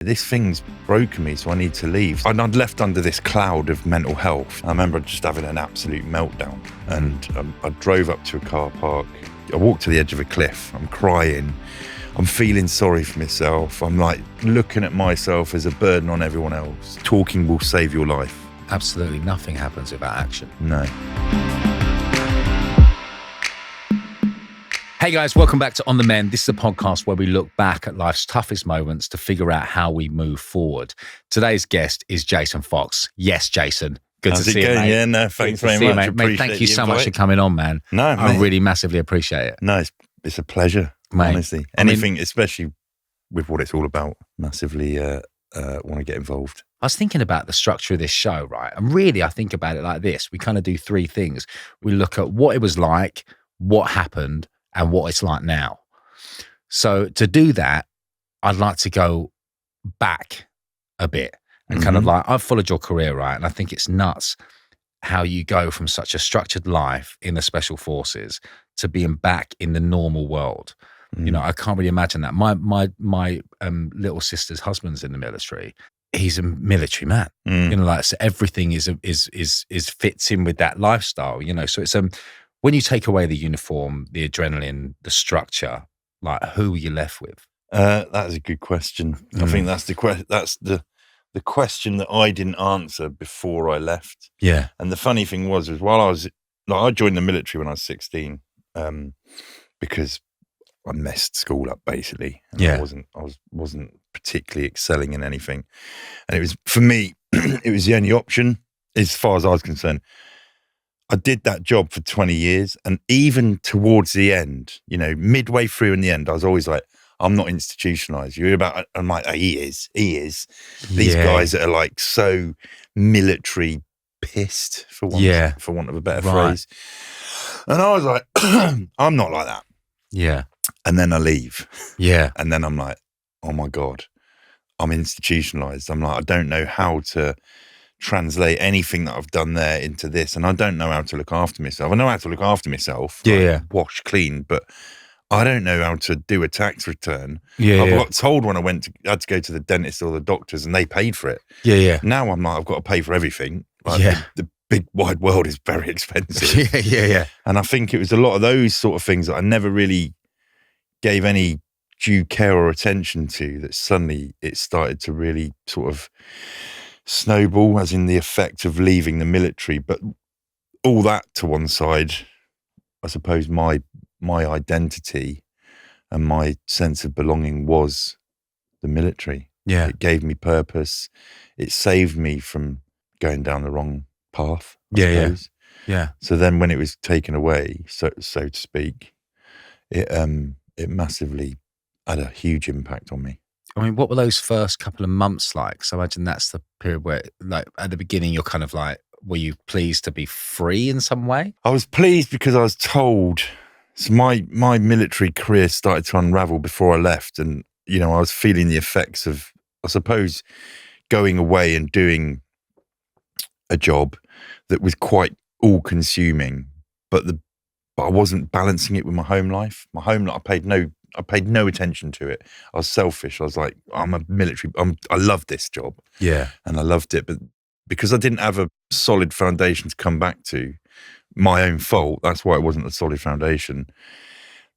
This thing's broken me, so I need to leave. And I'd left under this cloud of mental health. I remember just having an absolute meltdown. And I drove up to a car park. I walked to the edge of a cliff. I'm crying. I'm feeling sorry for myself. I'm like looking at myself as a burden on everyone else. Talking will save your life. Absolutely nothing happens without action. No. Hey guys, welcome back to On The Mend. This is a podcast where we look back at life's toughest moments to figure out how we move forward. Today's guest is Jason Fox. Yes, Jason. Good How's to it see going? you, mate. Yeah, no, thanks very You, much. mate. Thank you so much for coming on, man. No, I mate. really massively appreciate it. No, it's a pleasure, Mate, honestly. Anything, especially with what it's all about, massively want to get involved. I was thinking about the structure of this show, right? And really, I think about it like this. We kind of do three things. We look at what it was like, what happened, and what it's like now. So to do that, I'd like to go back a bit and kind of like, I've followed your career, right? And I think it's nuts how you go from such a structured life in the special forces to being back in the normal world. You know, I can't really imagine that. My little sister's husband's in the military. He's a military man. You know, like, so everything is fits in with that lifestyle. You know, so it's when you take away the uniform, the adrenaline, the structure, like, who are you left with? That is a good question. I think that's the question that I didn't answer before I left. Yeah. And the funny thing was while I joined the military when I was 16, because I messed school up basically. And Yeah. I wasn't particularly excelling in anything. And it was, for me, it was the only option as far as I was concerned. I did that job for 20 years. And even towards the end, you know, midway through in the end, I was always like, I'm not institutionalized. You hear about, I'm like, oh, he is. These guys that are like so military pissed, for want of a better phrase. And I was like, I'm not like that. Yeah. And then I leave. Yeah. And then I'm like, oh my God, I'm institutionalized. I'm like, I don't know how to translate anything that I've done there into this. And I don't know how to look after myself. I know how to look after myself. Like, wash, clean, but I don't know how to do a tax return. I got told when I had to go to the dentist or the doctors and they paid for it. Yeah. Now I'm like, I've got to pay for everything. Like, the big wide world is very expensive. Yeah. And I think it was a lot of those sort of things that I never really gave any due care or attention to, that suddenly it started to really sort of snowball, as in the effect of leaving the military. But all that to one side, I suppose my identity and my sense of belonging was the military. Yeah. It gave me purpose. It saved me from going down the wrong path, I suppose. Yeah. So then when it was taken away, so to speak, it massively had a huge impact on me. I mean, what were those first couple of months like? So I imagine that's the period where, like, at the beginning, you're kind of like, were you pleased to be free in some way? I was pleased because I was told. So my military career started to unravel before I left, and you know, I was feeling the effects of, I suppose, going away and doing a job that was quite all-consuming, but I wasn't balancing it with my home life. My home life, I paid no attention to it. I was selfish. I was like, I'm a military. I love this job. Yeah. And I loved it. But because I didn't have a solid foundation to come back to, my own fault, that's why it wasn't a solid foundation.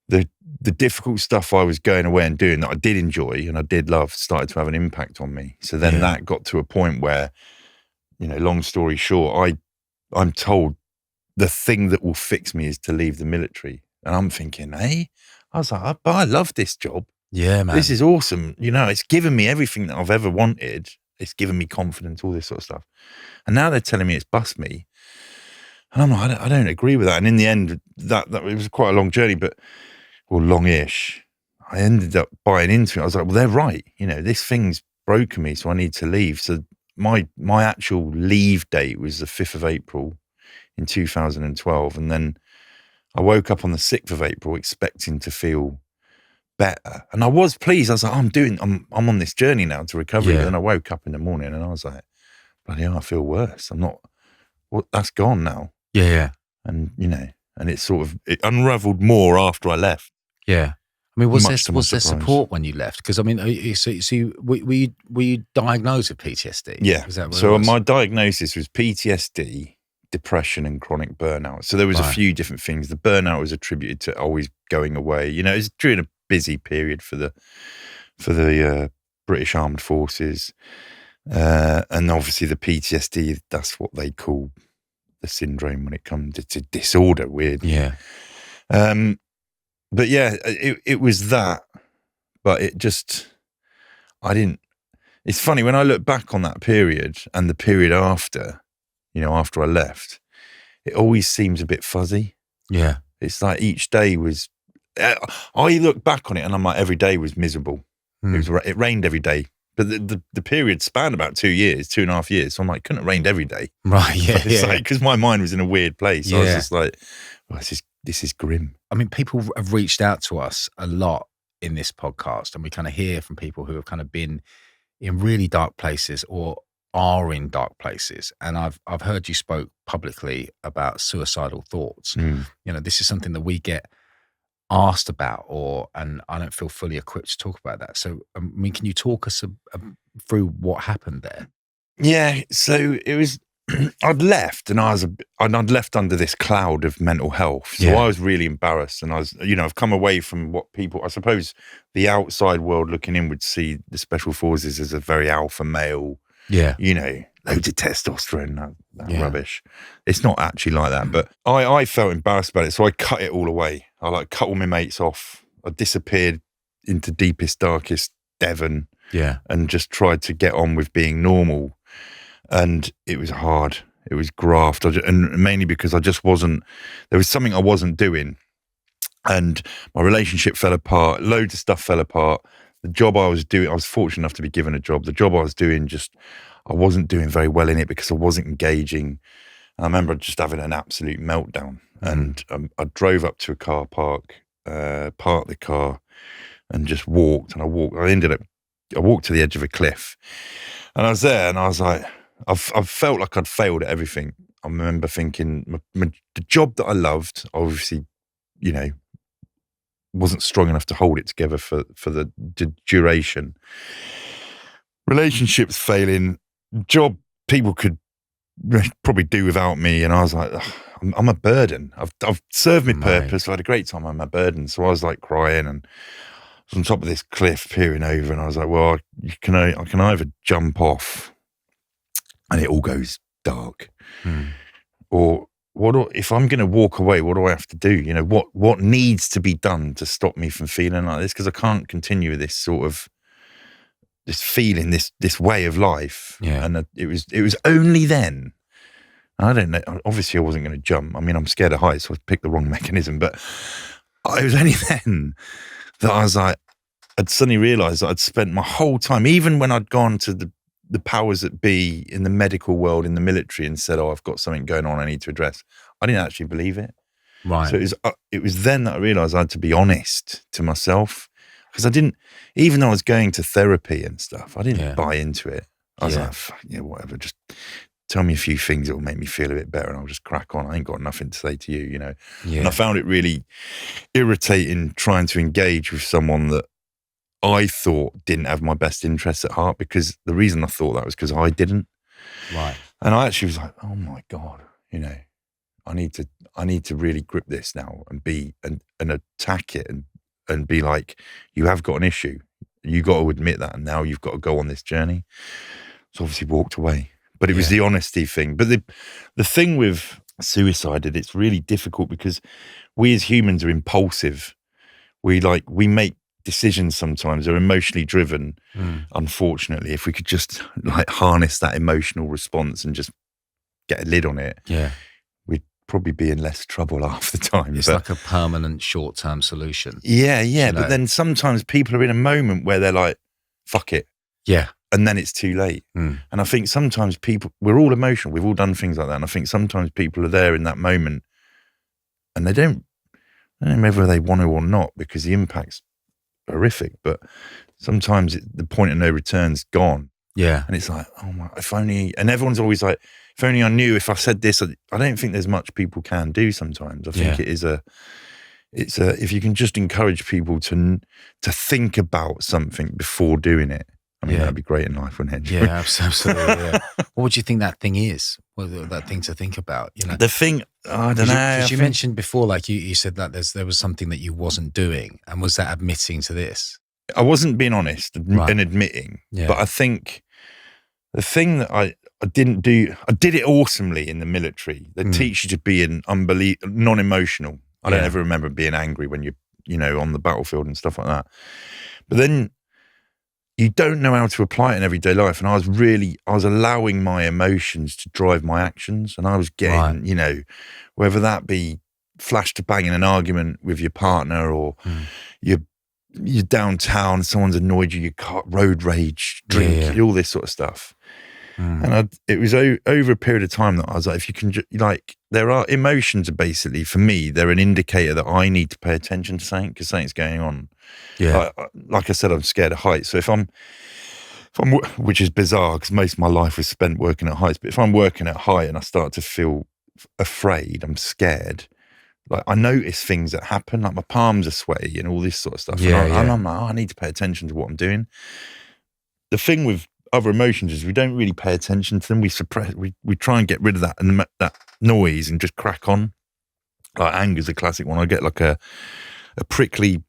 The difficult stuff I was going away and doing that I did enjoy and I did love started to have an impact on me. So then that got to a point where, you know, long story short, I'm told the thing that will fix me is to leave the military. And I'm thinking, hey, I was like, but I love this job. Yeah, man. This is awesome. You know, it's given me everything that I've ever wanted. It's given me confidence, all this sort of stuff. And now they're telling me it's bust me. And I'm like, I don't agree with that. And in the end, that it was quite a long journey, or long-ish. I ended up buying into it. I was like, well, they're right. You know, this thing's broken me, so I need to leave. So my actual leave date was the 5th of April in 2012. And then I woke up on the 6th of April expecting to feel better. And I was pleased. I was like, I'm on this journey now to recovery. And then I woke up in the morning and I was like, bloody hell, I feel worse. That's gone now. Yeah. And, you know, and it unraveled more after I left. Yeah. I mean, was much to my there surprise. support when you left? Because I mean, were you diagnosed with PTSD? Yeah. Is that what it So was? my diagnosis was PTSD, depression, and chronic burnout. So there was a Right. few different things. The burnout was attributed to always going away. You know, it was during a busy period for the British Armed Forces, and obviously the PTSD. That's what they call the syndrome when it comes to disorder. Weirdly. Yeah. But yeah, it was that. But it just, I didn't. It's funny when I look back on that period and the period after, you know, after I left, it always seems a bit fuzzy. Yeah. It's like each day was. I look back on it and I'm like, every day was miserable. It rained every day, but the period spanned about 2 years, 2.5 years. So I'm like, couldn't have rained every day, Right. Yeah. But it's like, because my mind was in a weird place. I was Yeah. just like, oh, this is grim. I mean, people have reached out to us a lot in this podcast, and we kind of hear from people who have kind of been in really dark places or are in dark places. And I've heard you spoke publicly about suicidal thoughts. You know, this is something that we get asked about, and I don't feel fully equipped to talk about that. So, I mean, can you talk us through what happened there? Yeah, so it was. I'd left, and I'd left under this cloud of mental health. So I was really embarrassed, and I've come away from what people, I suppose, the outside world looking in would see the special forces as a very alpha male. Yeah, you know, loads of testosterone, that rubbish. It's not actually like that, but I felt embarrassed about it, so I cut it all away. I cut all my mates off. I disappeared into deepest, darkest Devon, and just tried to get on with being normal. And it was hard. It was graft, and mainly because I just wasn't. There was something I wasn't doing, and my relationship fell apart. Loads of stuff fell apart. The job I was doing, I was fortunate enough to be given a job. The job I was doing, I wasn't doing very well in it because I wasn't engaging. And I remember just having an absolute meltdown. And I drove up to a car park, parked the car, and just walked. And I walked to the edge of a cliff, and I was there, and I was like, I felt like I'd failed at everything. I remember thinking the job that I loved, obviously, you know, wasn't strong enough to hold it together for the duration. Relationships failing, job people could probably do without me, and I was like, I'm a burden. I've served my purpose. I had a great time. I'm a burden. So I was like crying and on top of this cliff, peering over, and I was like, well, I can either jump off and it all goes dark, or if I'm going to walk away, what do I have to do? You know, what needs to be done to stop me from feeling like this? Because I can't continue with this sort of this feeling, this way of life. And it was only then. I don't know. Obviously, I wasn't going to jump. I mean, I'm scared of heights, so I picked the wrong mechanism. But it was only then that I was like, I'd suddenly realised that I'd spent my whole time, even when I'd gone to the powers that be in the medical world, in the military, and said, "Oh, I've got something going on I need to address." I didn't actually believe it. Right. So it was then that I realised I had to be honest to myself, because I didn't, even though I was going to therapy and stuff, I didn't buy into it. I was like, fuck, whatever, just tell me a few things that will make me feel a bit better and I'll just crack on. I ain't got nothing to say to you, you know. And I found it really irritating trying to engage with someone that I thought didn't have my best interests at heart, because the reason I thought that was because I didn't. Right. And I actually was like, oh my God, you know, I need to really grip this now and and attack it and be like, you have got an issue. You got to admit that, and now you've got to go on this journey. So obviously walked away. But it was the honesty thing. But the thing with suicide, it's really difficult because we as humans are impulsive. We make decisions sometimes, are emotionally driven. Unfortunately, if we could just like harness that emotional response and just get a lid on it, we'd probably be in less trouble half the time. It's like a permanent short-term solution. Yeah. But then sometimes people are in a moment where they're like, fuck it. Yeah. And then it's too late. And I think sometimes we're all emotional. We've all done things like that. And I think sometimes people are there in that moment and I don't know whether they want to or not, because the impact's horrific. But sometimes the point of no return's gone. Yeah. And it's like, oh my, if only, and everyone's always like, if only I knew, if I said this, I don't think there's much people can do sometimes. I think it's if you can just encourage people to think about something before doing it. I mean, that'd be great in life, wouldn't it? Yeah, absolutely. Yeah. What would you think that thing is? What that thing to think about? You know, The thing, I don't know. Because you mentioned before, like you said that there was something that you wasn't doing, and was that admitting to this? I wasn't being honest and admitting, but I think the thing that I didn't do, I did it awesomely in the military. They teach you to be non-emotional. I don't ever remember being angry when you're, on the battlefield and stuff like that. But then you don't know how to apply it in everyday life. And I was allowing my emotions to drive my actions. And I was getting, whether that be flash to bang in an argument with your partner, or you're downtown, someone's annoyed you, road rage, drink, all this sort of stuff. And it was over a period of time that I was like, if you can, there are emotions are basically, for me, they're an indicator that I need to pay attention to something, because something's going on. Yeah. Like I said, I'm scared of heights. So if I'm, which is bizarre because most of my life was spent working at heights, but if I'm working at height and I start to feel afraid, I'm scared, like I notice things that happen, like my palms are sweaty and all this sort of stuff. And I'm like, I need to pay attention to what I'm doing. The thing with other emotions is we don't really pay attention to them. We suppress, we try and get rid of that and that noise and just crack on. Like anger's a classic one. I get like a prickly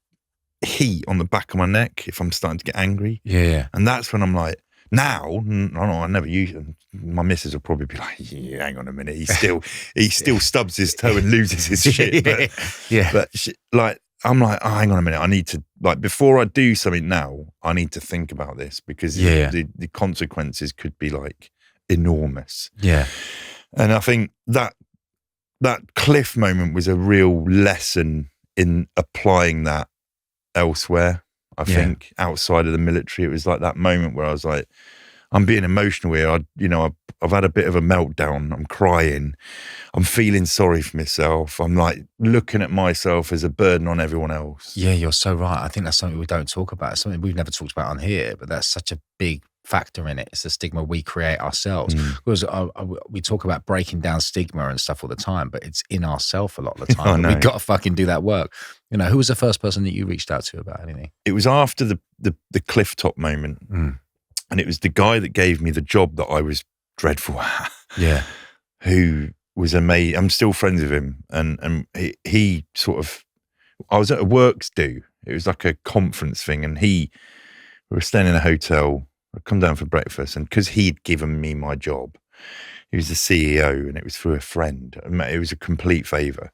heat on the back of my neck if I'm starting to get angry. Yeah. And that's when I'm like, now, I never use them. My missus will probably be like, hang on a minute. He still stubs his toe and loses his shit. But I'm like, hang on a minute. I need to, before I do something now, I need to think about this, because the consequences could be enormous. Yeah. And I think that cliff moment was a real lesson in applying that elsewhere. I think outside of the military, it was like that moment where I was like, I'm being emotional here. I've had a bit of a meltdown. I'm crying. I'm feeling sorry for myself. I'm looking at myself as a burden on everyone else. Yeah, you're so right. I think that's something we don't talk about. It's something we've never talked about on here, but that's such a big factor in it. It's the stigma we create ourselves. Because we talk about breaking down stigma and stuff all the time, but it's in ourselves a lot of the time. We've got to fucking do that work. Who was the first person that you reached out to about anything? It was after the cliff top moment. And it was the guy that gave me the job that I was dreadful at. Yeah. Who was amazing. I'm still friends with him. And he sort of, I was at a works do. It was like a conference thing. And we were staying in a hotel. I'd come down for breakfast. And because he'd given me my job, he was the CEO, and it was through a friend. It was a complete favour.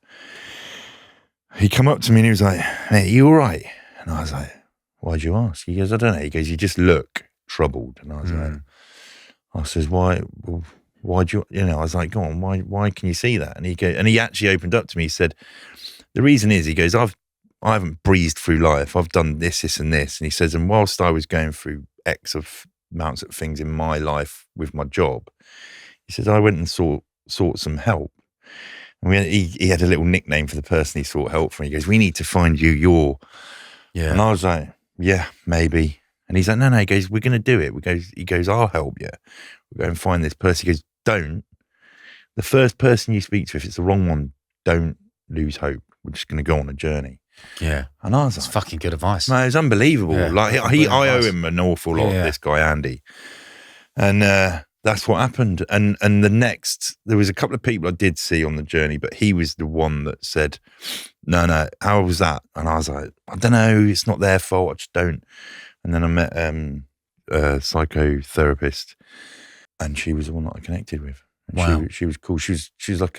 He come up to me and he was like, "Mate, are you all right?" And I was like, "Why'd you ask?" He goes, "I don't know." He goes, "You just look troubled." And I was like, I says, "Why? Well, why'd you?" I was like, "Go on, why can you see that?" And he actually opened up to me. He said, "The reason is," he goes, I haven't breezed through life. I've done this, and this." And he says, "And whilst I was going through X of amounts of things in my life with my job," he says, "I went and sought some help." And he had a little nickname for the person he sought help from. He goes, "We need to find you your..." Yeah. And I was like, "Yeah, maybe." And he's like, "No." He goes, "We're going to do it." He goes, "I'll help you. We'll go and find this person." He goes, "Don't. The first person you speak to, if it's the wrong one, don't lose hope. We're just going to go on a journey." Yeah. And I was That's fucking good advice. Man, it's unbelievable. Yeah, I owe him an awful lot, this guy, Andy. And that's what happened. And there was a couple of people I did see on the journey, but he was the one that said, no, how was that? And I was like, "I don't know, it's not their fault, I just don't." And then I met a psychotherapist, and she was the one that I connected with. And wow. She was cool. She was like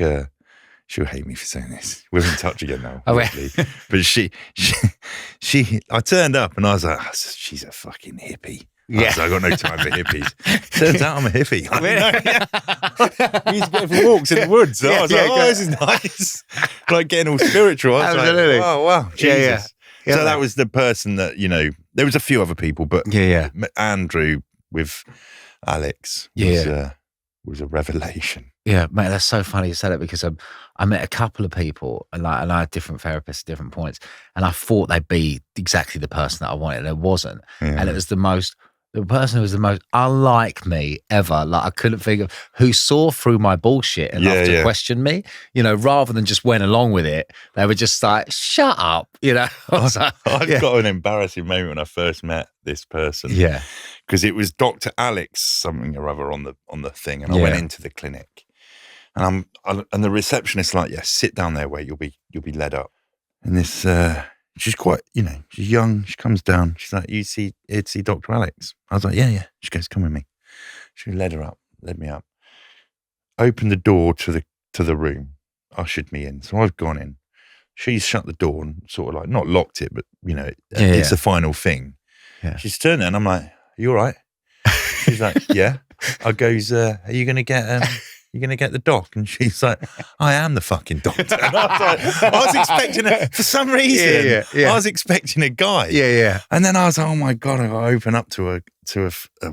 she'll hate me for saying this. We're in touch again now, obviously. But she, I turned up and I was like, "She's a fucking hippie." Yeah. I got no time for hippies. Turns out I'm a hippie. We used to go for walks in the woods. So I was like, "Oh, this is nice." Getting all spiritual. I was Absolutely. Like, "Oh, wow, Jesus." Yeah. So that was the person that, there was a few other people, but Andrew with Alex was a revelation. Yeah, mate, that's so funny you said it, because I met a couple of people and I had different therapists at different points, and I thought they'd be exactly the person that I wanted, and it wasn't. Yeah. And it was the most The person who was the most unlike me ever, like I couldn't think of, who saw through my bullshit enough to question me, rather than just went along with it. They were just like, shut up, I've got an embarrassing moment when I first met this person. Yeah. Because it was Dr. Alex something or other on the thing, and I went into the clinic, and and the receptionist's like, yeah, sit down there where you'll be led up. And this she's quite, she's young. She comes down. She's like, here to see Dr. Alex. I was like, yeah. She goes, come with me. She led me up, opened the door to the room, ushered me in. So I've gone in. She's shut the door and sort of like not locked it, but it's the final thing. Yeah. She's turned there and I'm like, are you all right? She's like, yeah. I goes, are you going to get the doc? And she's like, I am the fucking doctor. And I was expecting for some reason, I was expecting a guy. Yeah. And then I was like, oh my God, I got to open up to a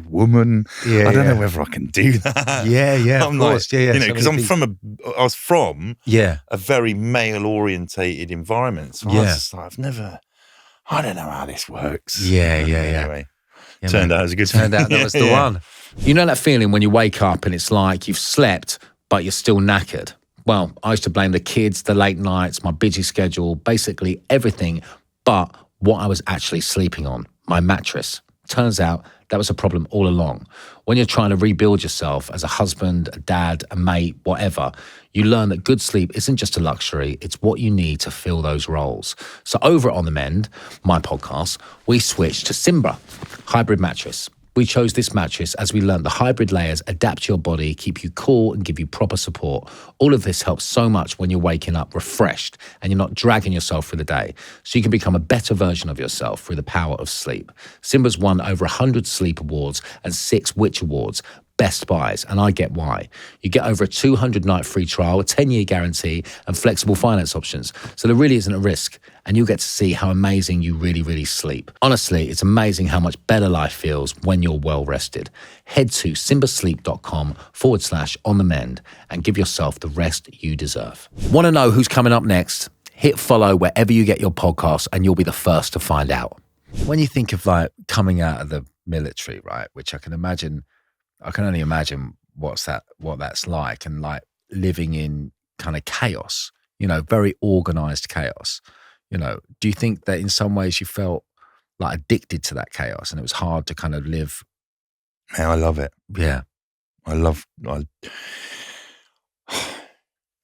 woman. I don't know whether I can do that. Yeah. I'm of course. Like, because I was from a very male orientated environment. So I was just like, I don't know how this works. Yeah. Anyway. Turned out it was a good thing. Turned out that was the one. You know that feeling when you wake up and it's like you've slept, but you're still knackered? Well, I used to blame the kids, the late nights, my busy schedule, basically everything but what I was actually sleeping on, my mattress. Turns out that was a problem all along. When you're trying to rebuild yourself as a husband, a dad, a mate, whatever, you learn that good sleep isn't just a luxury, it's what you need to fill those roles. So over at On The Mend, my podcast, we switched to Simbra, hybrid mattress. We chose this mattress as we learned the hybrid layers adapt to your body, keep you cool and give you proper support. All of this helps so much when you're waking up refreshed and you're not dragging yourself through the day. So you can become a better version of yourself through the power of sleep. Simba's won over 100 sleep awards and 6 Which Awards. Best buys, and I get why. You get over a 200-night free trial, a 10-year guarantee, and flexible finance options. So there really isn't a risk, and you'll get to see how amazing you really, really sleep. Honestly, it's amazing how much better life feels when you're well rested. Head to simbasleep.com/on the mend and give yourself the rest you deserve. Want to know who's coming up next? Hit follow wherever you get your podcasts, and you'll be the first to find out. When you think of like coming out of the military, right, which I can only imagine what that's like, and like living in kind of chaos, very organized chaos. Do you think that in some ways you felt like addicted to that chaos and it was hard to kind of live? Man, I love it. Yeah.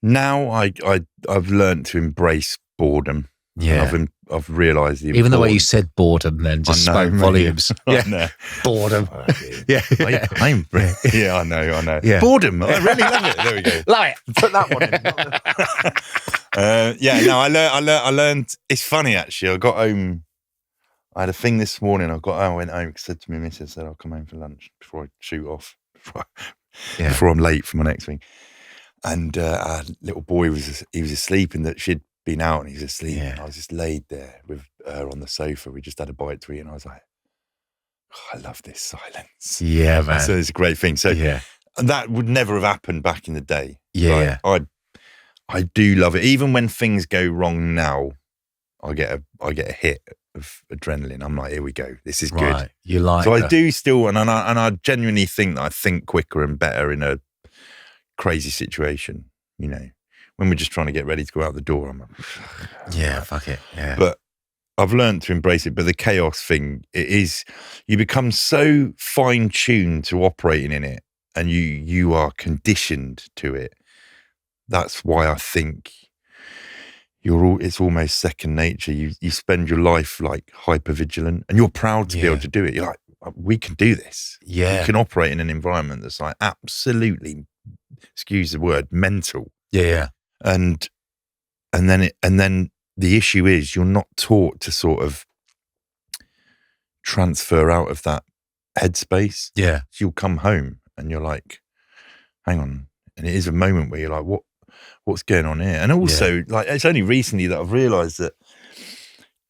Now I've learned to embrace boredom. Yeah. I've realised even the way you said boredom then just spoke volumes. Yeah. Boredom. Yeah. I know. Yeah. Boredom. I really love it. There we go. Love it. Put that one in. I learned. It's funny actually. I got home. I had a thing this morning. I went home because I said to my missus, I said I'll come home for lunch before I shoot off. Before I'm late for my next thing. And our little boy was asleep, and that she'd been out and he was asleep. Yeah. And I was just laid there with her on the sofa. We just had a bite to eat, and I was like, I love this silence. Yeah, man. So it's a great thing. So and that would never have happened back in the day. Yeah. I do love it. Even when things go wrong now, I get a hit of adrenaline. I'm like, here we go. This is good. You like so I do still, and I genuinely think that I think quicker and better in a crazy situation, when we're just trying to get ready to go out the door. I'm like, fuck it. Yeah. But I've learned to embrace it. But the chaos thing, it is, you become so fine-tuned to operating in it, and you are conditioned to it. That's why I think it's almost second nature. You spend your life like hyper-vigilant, and you're proud to be able to do it. You're like, we can do this. Yeah. We can operate in an environment that's like absolutely, excuse the word, mental. Yeah. And then the issue is you're not taught to sort of transfer out of that headspace. Yeah. So you'll come home and you're like, hang on. And it is a moment where you're like, what's going on here? And also like, it's only recently that I've realized that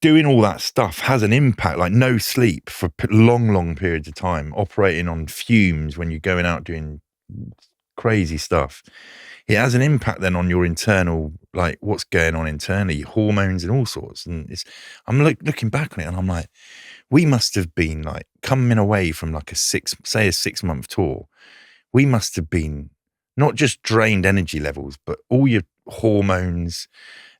doing all that stuff has an impact, like no sleep for long periods of time, operating on fumes when you're going out doing crazy stuff. It has an impact then on your internal, like what's going on internally, hormones and all sorts. And I'm looking back on it and I'm like, we must have been like coming away from like a 6-month tour. We must have been not just drained energy levels, but all your hormones,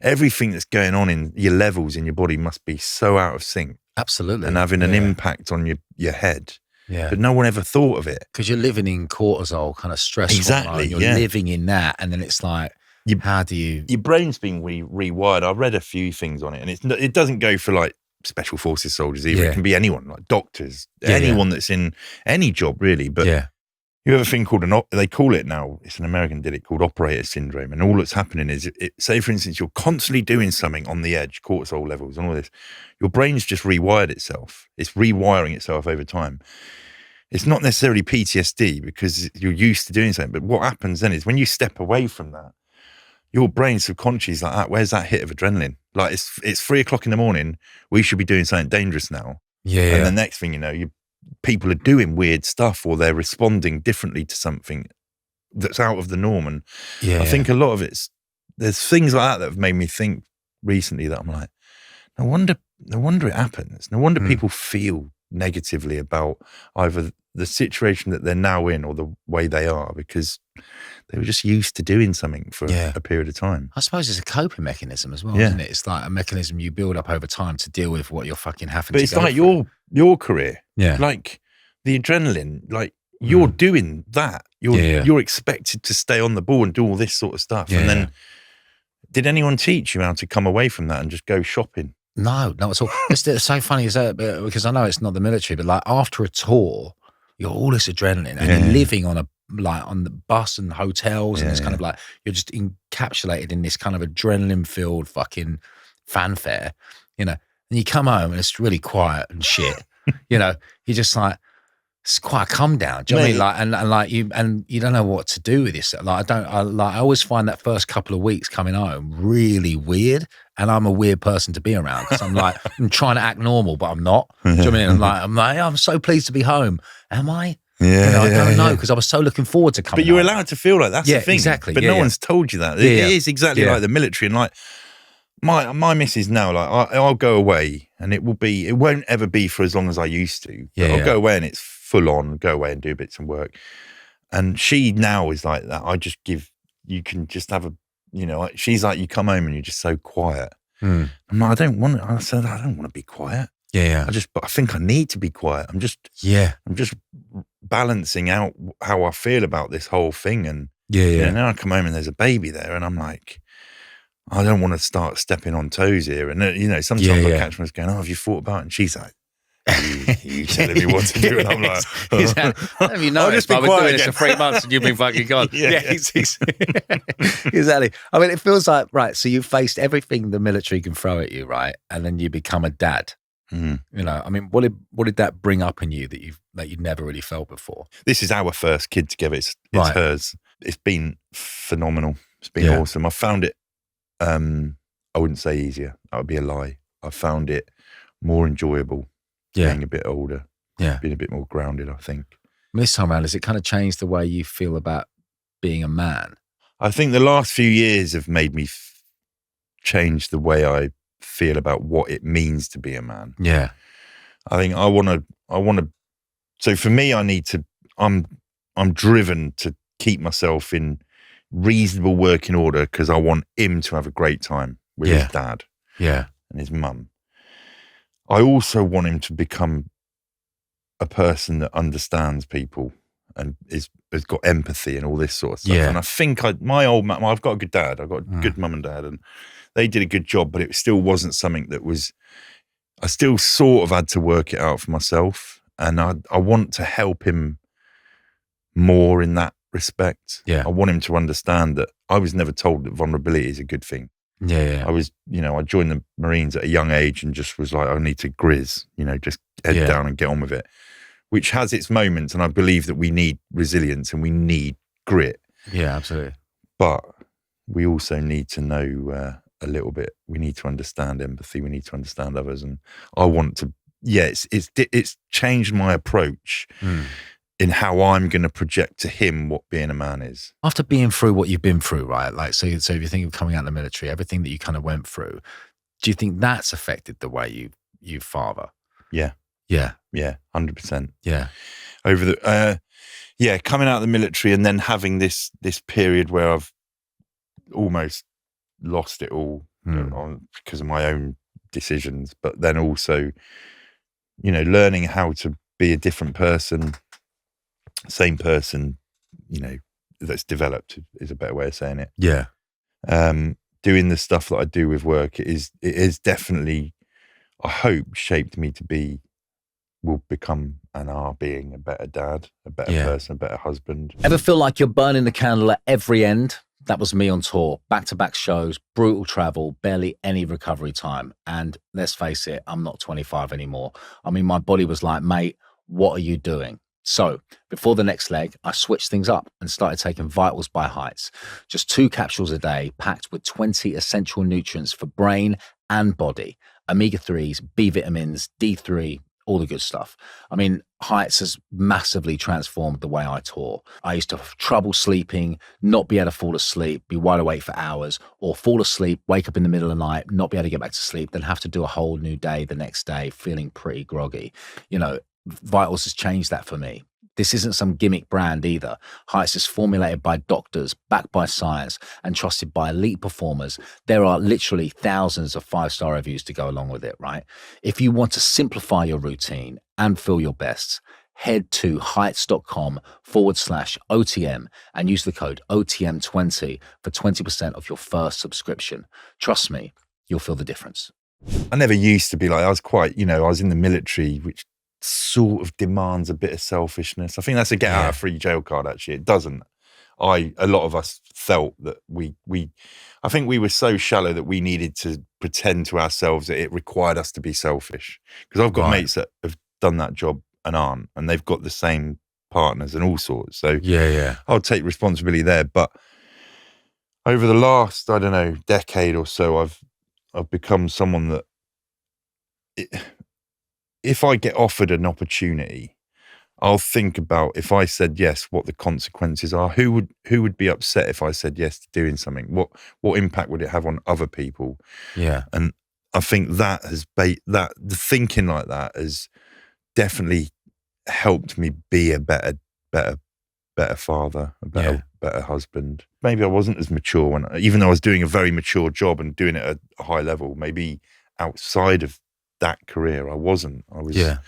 everything that's going on in your levels in your body must be so out of sync. Absolutely. And having an impact on your head. Yeah. But no one ever thought of it. Because you're living in cortisol kind of stress. Exactly. You're living in that. And then it's like, how do you... Your brain's been rewired. I read a few things on it, and it doesn't go for like special forces soldiers either. Yeah. It can be anyone, like doctors, anyone that's in any job really. But you have a thing called they call it now, it's an American did it, called operator syndrome. And all that's happening is, say for instance, you're constantly doing something on the edge, cortisol levels and all this. Your brain's just rewired itself. It's rewiring itself over time. It's not necessarily PTSD because you're used to doing something. But what happens then is when you step away from that, your brain subconsciously is like, ah, where's that hit of adrenaline? Like it's 3:00 in the morning. We should be doing something dangerous now. Yeah. And the next thing you know, people are doing weird stuff, or they're responding differently to something that's out of the norm. And I think a lot of there's things like that have made me think recently that I'm like, no wonder it happens. No wonder people feel negatively about either the situation that they're now in or the way they are, because they were just used to doing something for a period of time. I suppose it's a coping mechanism as well, isn't it? It's like a mechanism you build up over time to deal with what you're fucking having to go through. But it's like your career. Yeah. Like the adrenaline, like you're doing that. You're expected to stay on the ball and do all this sort of stuff. And then did anyone teach you how to come away from that and just go shopping? No, not at all. It's so funny is that, because I know it's not the military, but like after a tour, you're all this adrenaline and you're living on on the bus and hotels and it's kind of like you're just encapsulated in this kind of adrenaline filled fucking fanfare, and you come home and it's really quiet and shit. You're just like, it's quite a come down. Do you know what I mean? Like, you don't know what to do with this. Like, I always find that first couple of weeks coming home really weird, and I'm a weird person to be around because I'm like, I'm trying to act normal, but I'm not. Do you know what I mean? I'm like, I'm so pleased to be home. Am I? I don't know, because I was so looking forward to coming. But you're home. allowed to feel like that's the thing. Exactly. But no one's told you that. It is exactly like the military, and like my missus now, like I'll go away, and it won't ever be for as long as I used to. I'll go away, and it's full on, go away and do bits of work. And she now is like that. You can just have she's like, you come home and you're just so quiet. I'm like, I don't want to be quiet. But I think I need to be quiet. I'm just balancing out how I feel about this whole thing. And now I come home and there's a baby there, and I'm like, I don't want to start stepping on toes here. And sometimes I catch myself going, oh, have you thought about it? And she's like, you telling me what to do? And I'm like, have you noticed? I've been doing this for 3 months and you've been fucking gone. Exactly. I mean, it feels like, right, so you've faced everything the military can throw at you, right? And then you become a dad. I mean, what did that bring up in you that you'd never really felt before? This is our first kid together. It's hers. It's been phenomenal. It's been awesome. I found it, I wouldn't say easier. That would be a lie. I found it more enjoyable. Being a bit older, being a bit more grounded, I think. This time around, has it kind of changed the way you feel about being a man? I think the last few years have made me change the way I feel about what it means to be a man. Yeah. I think I want to, so for me, I'm driven to keep myself in reasonable working order because I want him to have a great time with his dad and his mum. I also want him to become a person that understands people and has got empathy and all this sort of stuff. And I think my old man, I've got a good dad. I've got a good mum and dad, and they did a good job, but it still wasn't something that was, I still sort of had to work it out for myself. And I want to help him more in that respect. I want him to understand that I was never told that vulnerability is a good thing. I was, I joined the Marines at a young age and just was like, I need to grizz, just head down and get on with it, which has its moments. And I believe that we need resilience and we need grit. Yeah, absolutely. But we also need to know a little bit. We need to understand empathy. We need to understand others. And I want to, it's changed my approach in how I'm going to project to him what being a man is. After being through what you've been through, right? Like, so if you think of coming out of the military, everything that you kind of went through, do you think that's affected the way you father? Yeah. Yeah. Yeah, 100%. Yeah. Over the coming out of the military and then having this period where I've almost lost it all because of my own decisions, but then also, learning how to be a different person, same person, that's developed is a better way of saying it. Yeah. Doing the stuff that I do with work, it is definitely, I hope, shaped me to will become and are being a better dad, a better person, a better husband. Ever feel like you're burning the candle at every end? That was me on tour, back-to-back shows, brutal travel, barely any recovery time. And let's face it, I'm not 25 anymore. I mean, my body was like, mate, what are you doing? So before the next leg, I switched things up and started taking Vitals by Heights. Just 2 capsules a day, packed with 20 essential nutrients for brain and body, omega-3s, B vitamins, D3, all the good stuff. I mean, Heights has massively transformed the way I tour. I used to have trouble sleeping, not be able to fall asleep, be wide awake for hours, or fall asleep, wake up in the middle of the night, not be able to get back to sleep, then have to do a whole new day the next day, feeling pretty groggy. Vitals has changed that for me. This isn't some gimmick brand either. Heights is formulated by doctors, backed by science, and trusted by elite performers. There are literally thousands of 5-star reviews to go along with it, right? If you want to simplify your routine and feel your best, head to heights.com/OTM and use the code OTM20 for 20% off your first subscription. Trust me, you'll feel the difference. I never used to be like, I was quite, I was in the military, which sort of demands a bit of selfishness. I think that's a get out of free jail card, actually. It doesn't. A lot of us felt that I think we were so shallow that we needed to pretend to ourselves that it required us to be selfish. Because I've got mates that have done that job and aren't, and they've got the same partners and all sorts. So I'll take responsibility there. But over the last, I don't know, decade or so, I've become someone that if I get offered an opportunity, I'll think about, if I said yes, what the consequences are. Who would be upset if I said yes to doing something? What impact would it have on other people? Yeah. And I think that the thinking like that has definitely helped me be a better father, a better husband. Maybe I wasn't as mature even though I was doing a very mature job and doing it at a high level, maybe outside of that career, I wasn't. I was, in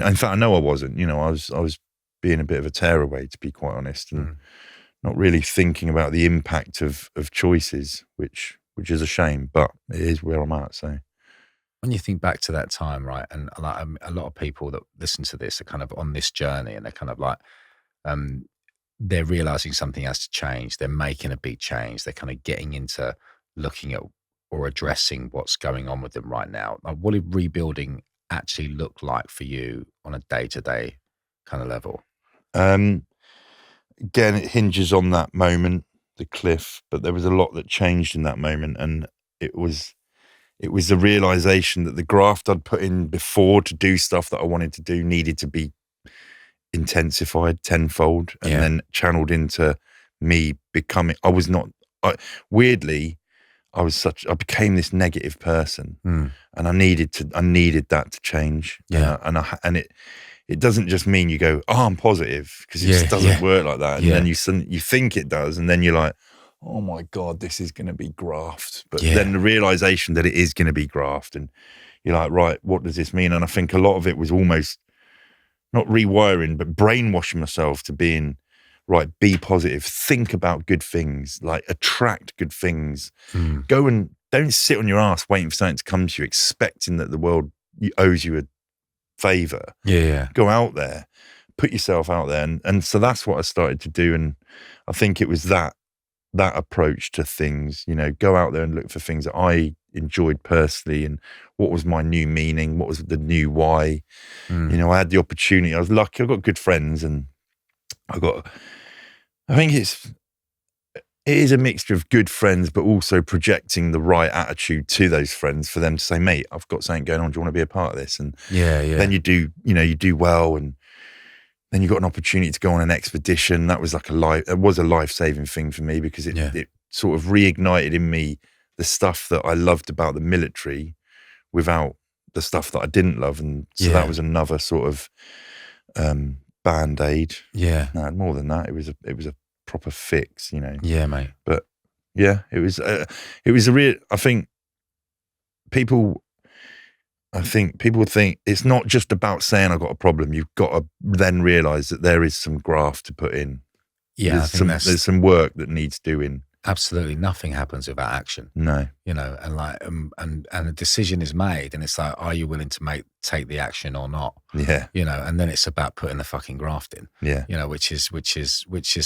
fact, I know I wasn't. I was being a bit of a tearaway, to be quite honest, and not really thinking about the impact of choices, which is a shame, but it is where I'm at. So, when you think back to that time, right, and like a lot of people that listen to this are kind of on this journey, and they're kind of like, they're realizing something has to change. They're making a big change. They're kind of getting into looking at or addressing what's going on with them right now. Like, what did rebuilding actually look like for you on a day-to-day kind of level? Again, it hinges on that moment, the cliff, but there was a lot that changed in that moment, and it was the realization that the graft I'd put in before to do stuff that I wanted to do needed to be intensified tenfold, and then channeled into me becoming. Weirdly, I became this negative person, and I needed that to change. And it doesn't just mean you go, oh, I'm positive, because it just doesn't work like that. And then you think it does, and then you're like, oh my God, this is going to be graft. But then the realization that it is going to be graft, and you're like, right, what does this mean? And I think a lot of it was almost not rewiring, but brainwashing myself to being, right, be positive, think about good things, like attract good things. Go and don't sit on your ass waiting for something to come to you, expecting that the world owes you a favor. Go out there, put yourself out there. And so that's what I started to do. And I think it was that approach to things, go out there and look for things that I enjoyed personally, and what was my new meaning, what was the new why. I had the opportunity, I was lucky, I've got good friends, and I think it is a mixture of good friends, but also projecting the right attitude to those friends for them to say, mate, I've got something going on, do you want to be a part of this? And then you do well, and then you got an opportunity to go on an expedition. That was it was a life-saving thing for me, because it sort of reignited in me the stuff that I loved about the military without the stuff that I didn't love. And so that was another sort of band-aid. Yeah. No, more than that, it was a proper fix, you know. Yeah, mate. But yeah, it was a real, I think people think it's not just about saying I've got a problem. You've got to then realise that there is some graft to put in. Yeah, there's some work that needs doing. Absolutely, nothing happens without action. No, you know, and like, and a decision is made, and it's like, are you willing to take the action or not? Yeah, you know, and then it's about putting the fucking graft in. Yeah, you know, which is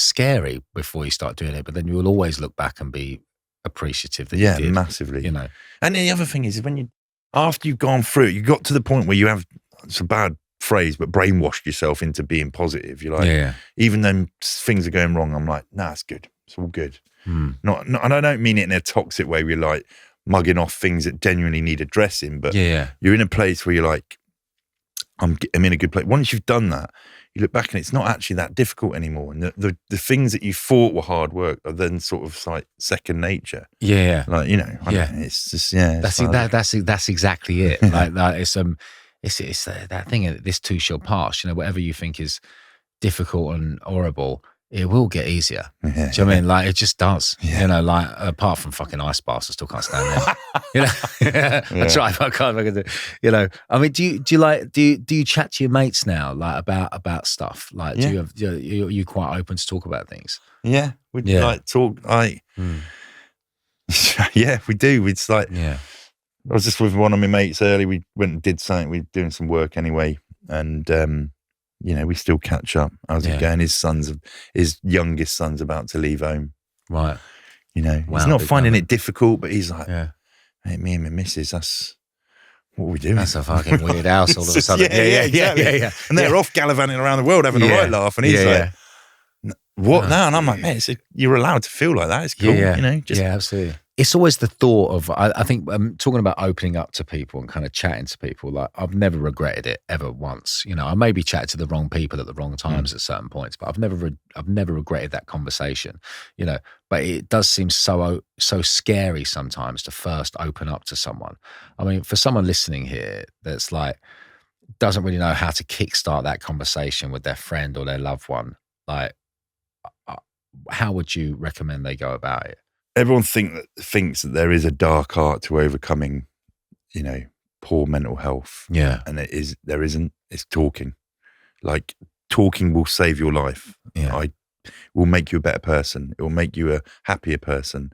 scary before you start doing it, but then you will always look back and be appreciative that you did. Massively. You know, and the other thing is when after you've gone through it, you got to the point where you have, it's a bad phrase, but brainwashed yourself into being positive. You're like, even then things are going wrong, I'm like, nah, it's good. It's all good. Not, and I don't mean it in a toxic way where you're like mugging off things that genuinely need addressing, but you're in a place where you're like, I'm in a good place. Once you've done that, you look back and it's not actually that difficult anymore. And the things that you thought were hard work are then sort of like second nature. Yeah. Like, you know, I don't know, it's just, That's exactly it. like it's that thing, this too shall pass, you know, whatever you think is difficult and horrible, it will get easier. Do you know what I mean? Like, it just does. You know, like, apart from fucking ice baths, I still can't stand them. You know, I try, but I can't. You know, I mean, do you chat to your mates now, like about stuff? Like, do you have? You quite open to talk about things? Yeah, we like talk. Yeah, we do. It's like, I was just with one of my mates early. We went and did something. We were doing some work anyway, and you know, we still catch up. How's it going? His youngest son's about to leave home. Right. You know, he's not finding it difficult, but he's like, hey, me and my missus, that's what we do. That's a fucking weird house all of a sudden. Yeah. And they're off gallivanting around the world having a right laugh. And he's like, what now? And I'm like, man, you're allowed to feel like that. It's cool. You know, absolutely. It's always the thought of, I think, talking about opening up to people and kind of chatting to people, like, I've never regretted it ever once. You know, I maybe chatted to the wrong people at the wrong times at certain points, but I've never regretted that conversation, you know. But it does seem so scary sometimes to first open up to someone. I mean, for someone listening here that's like, doesn't really know how to kickstart that conversation with their friend or their loved one, like, how would you recommend they go about it? Everyone thinks that there is a dark art to overcoming, you know, poor mental health. Yeah. And there isn't. It's talking. Like, talking will save your life. Yeah. It will make you a better person. It will make you a happier person.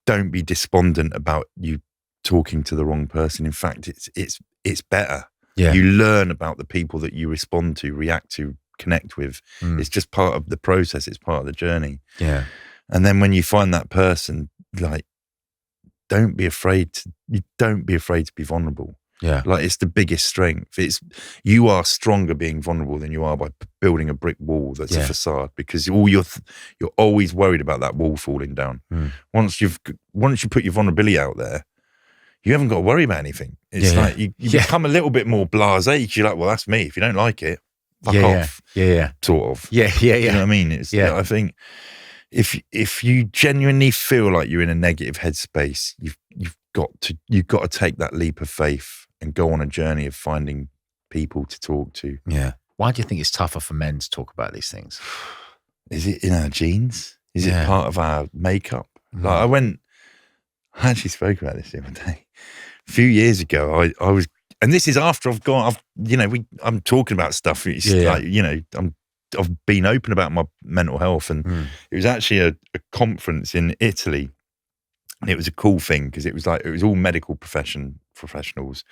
Don't be despondent about you talking to the wrong person. In fact, it's better. Yeah. You learn about the people that you respond to, react to, connect with. It's just part of the process. It's part of the journey. Yeah. And then when you find that person, like, don't be afraid to be vulnerable. Yeah. Like, it's the biggest strength. You are stronger being vulnerable than you are by building a brick wall that's a facade, because you're always worried about that wall falling down. Once you put your vulnerability out there, you haven't got to worry about anything. It's like you become a little bit more blasé, because you're like, well, that's me. If you don't like it, fuck off. Sort of. Yeah. You know what I mean? I think if you genuinely feel like you're in a negative headspace, you've got to take that leap of faith and go on a journey of finding people to talk to. Yeah. Why do you think it's tougher for men to talk about these things? Is it in our genes? Is it part of our makeup? Like, I actually spoke about this the other day. A few years ago, I was, and this is after I'm talking about stuff. It's like, you know, I've been open about my mental health, and it was actually a conference in Italy, and it was a cool thing because it was all medical professionals,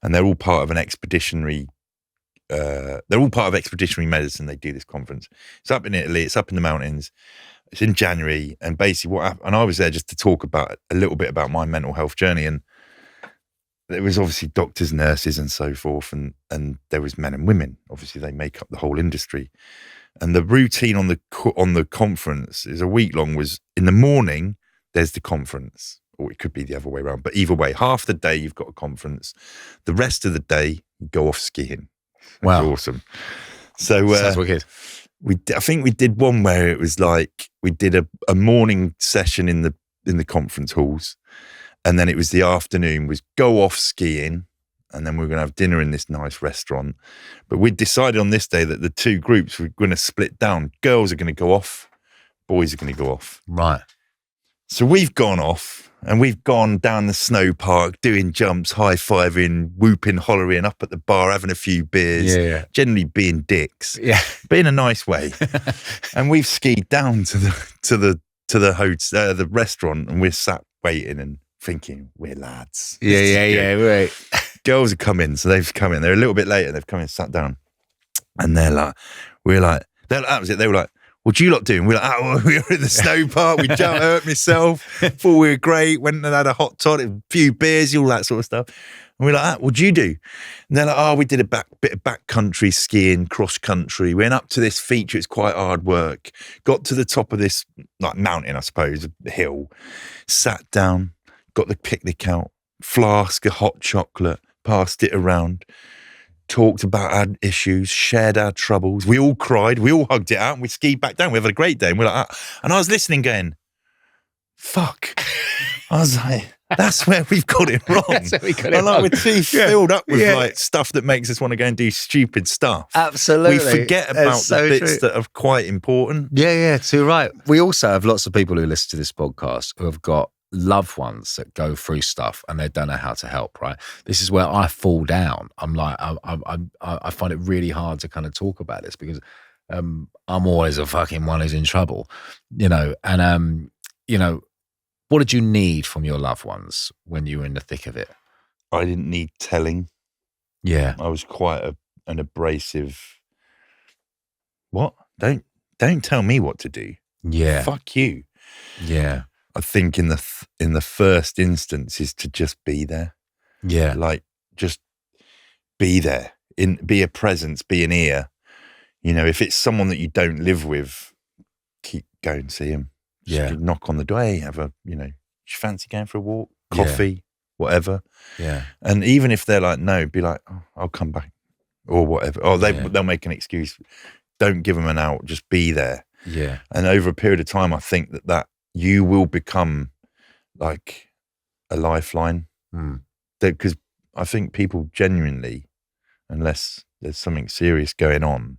and they're all part of an expeditionary. They're all part of expeditionary medicine. They do this conference. It's up in Italy. It's up in the mountains. It's in January, and basically what happened, and I was there just to talk about a little bit about my mental health journey, and there was obviously doctors, nurses, and so forth, and there was men and women. Obviously, they make up the whole industry. And the routine on the conference is a week long. Was in the morning, there's the conference, or it could be the other way around. But either way, half the day you've got a conference. The rest of the day you go off skiing. Wow, it's awesome. So sounds wicked. I think we did one where it was like we did a morning session in the conference halls. And then it was the afternoon was go off skiing, and then we were going to have dinner in this nice restaurant. But we'd decided on this day that the two groups were going to split down. Girls are going to go off, boys are going to go off. Right. So we've gone off and we've gone down the snow park, doing jumps, high-fiving, whooping, hollering, up at the bar, having a few beers, generally being dicks, but in a nice way. And we've skied down to the hotel, the restaurant, and we're sat waiting and thinking, we're lads. Right. Girls have come in, so they've come in. They're a little bit later. They've come in, sat down, and that was it. They were like, what you lot doing? We're like, we were at the snow park. We jumped, hurt myself. Thought we were great. Went and had a hot toddy, a few beers, all that sort of stuff. And we're like, what'd you do? And they're like, we did a bit of backcountry skiing, cross country. Went up to this feature. It's quite hard work. Got to the top of this like mountain, I suppose, a hill. Sat down, got the picnic out, flask of hot chocolate, passed it around. Talked about our issues, shared our troubles. We all cried, we all hugged it out, and we skied back down. We had a great day. And we're like, and I was listening going, fuck. I was like, that's where we've got it wrong. That's where we got it wrong. wrong. We're too filled up with like stuff that makes us want to go and do stupid stuff. Absolutely. We forget about the bits that are quite important. Yeah, too right. We also have lots of people who listen to this podcast who have got loved ones that go through stuff and they don't know how to help, right? This is where I fall down. I'm like, I find it really hard to kind of talk about this because I'm always a fucking one who's in trouble, and what did you need from your loved ones when you were in the thick of it? I didn't need telling. Yeah. I was quite an abrasive, what? Don't tell me what to do. Yeah. Fuck you. Yeah. I think in the first instance is to just be there. Yeah. Like just be there. Be a presence, be an ear. If it's someone that you don't live with, go and see him. Just knock on the door, hey, do you fancy going for a walk? Coffee, whatever. Yeah. And even if they're like, no, be like, I'll come back or whatever. Or they'll make an excuse. Don't give them an out, just be there. Yeah. And over a period of time, I think that you will become like a lifeline. Because I think people genuinely, unless there's something serious going on,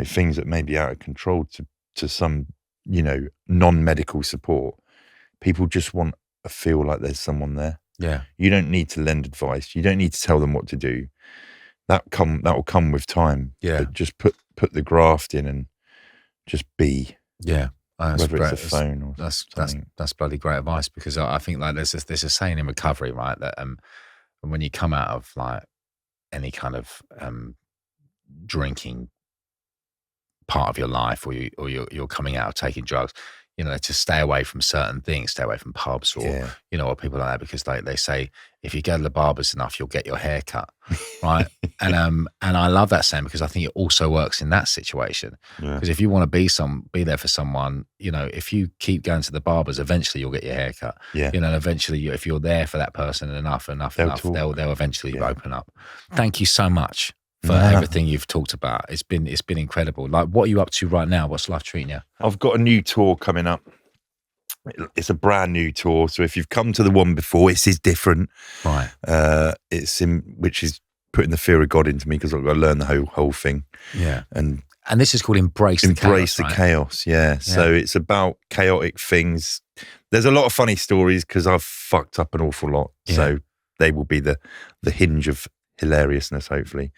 things that may be out of control to some, non-medical support, people just want to feel like there's someone there. Yeah. You don't need to lend advice. You don't need to tell them what to do. That will come with time. Yeah. But just put the graft in and just be. Yeah. Whether it's a phone or something. That's bloody great advice because I think like there's a saying in recovery, right, that when you come out of like any kind of drinking part of your life or you're coming out of taking drugs, to stay away from certain things, stay away from pubs or or people like that because they say if you go to the barbers enough you'll get your hair cut, right? and I love that saying because I think it also works in that situation because if you want to be there for someone, if you keep going to the barbers, eventually you'll get your hair cut. Eventually if you're there for that person enough, they'll eventually open up. Thank you so much for everything you've talked about. It's been incredible. Like, what are you up to right now? What's life treating you? I've got a new tour coming up. It's a brand new tour. So if you've come to the one before, this is different. Right. Which is putting the fear of God into me because I've got to learn the whole thing. Yeah. And this is called Embrace the Chaos. Yeah. So it's about chaotic things. There's a lot of funny stories because I've fucked up an awful lot. Yeah. So they will be the hinge of hilariousness, hopefully.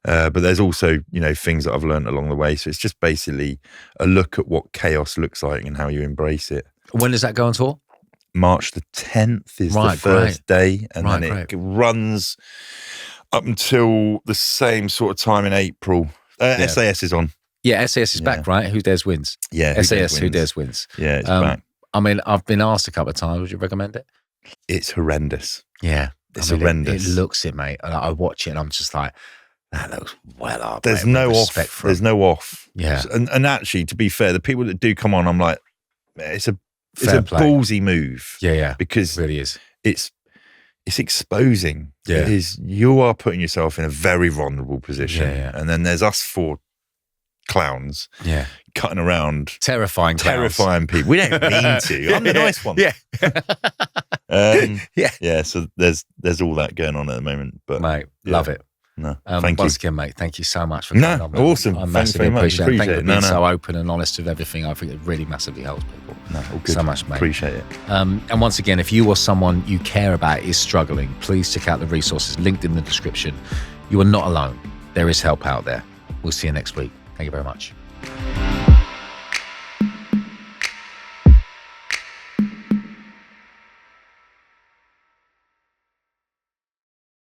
But there's also, things that I've learned along the way. So it's just basically a look at what chaos looks like and how you embrace it. When does that go on tour? March the 10th is the first day. And then it runs up until the same sort of time in April. SAS is on. Yeah, SAS is back, right? Who Dares Wins. Yeah. Who Dares Wins. Yeah, it's back. I mean, I've been asked a couple of times. Would you recommend it? It's horrendous. Yeah. It's horrendous. It looks it, mate. And I watch it and I'm just like, that looks well up. There's no off. There's no off. Yeah. And actually, to be fair, the people that do come on, I'm like, it's a ballsy move. Yeah. Because it really is. It's exposing. Yeah. It is. You are putting yourself in a very vulnerable position. Yeah. And then there's us four clowns. Yeah. Cutting around. Terrifying people. We don't mean to. I'm the nice one. Yeah. Yeah. Yeah. So there's all that going on at the moment. But Mate, yeah. love it. No, thank you. Once again, mate, thank you so much for No, coming on. Man. awesome. I Thanks massively very much. appreciate it. Thank you for Appreciate it. being No. so open and honest with everything. I think it really massively helps people. No, all good. So much, mate. Appreciate it. And once again, if you or someone you care about is struggling, please check out the resources linked in the description. You are not alone. There is help out there. We'll see you next week. Thank you very much.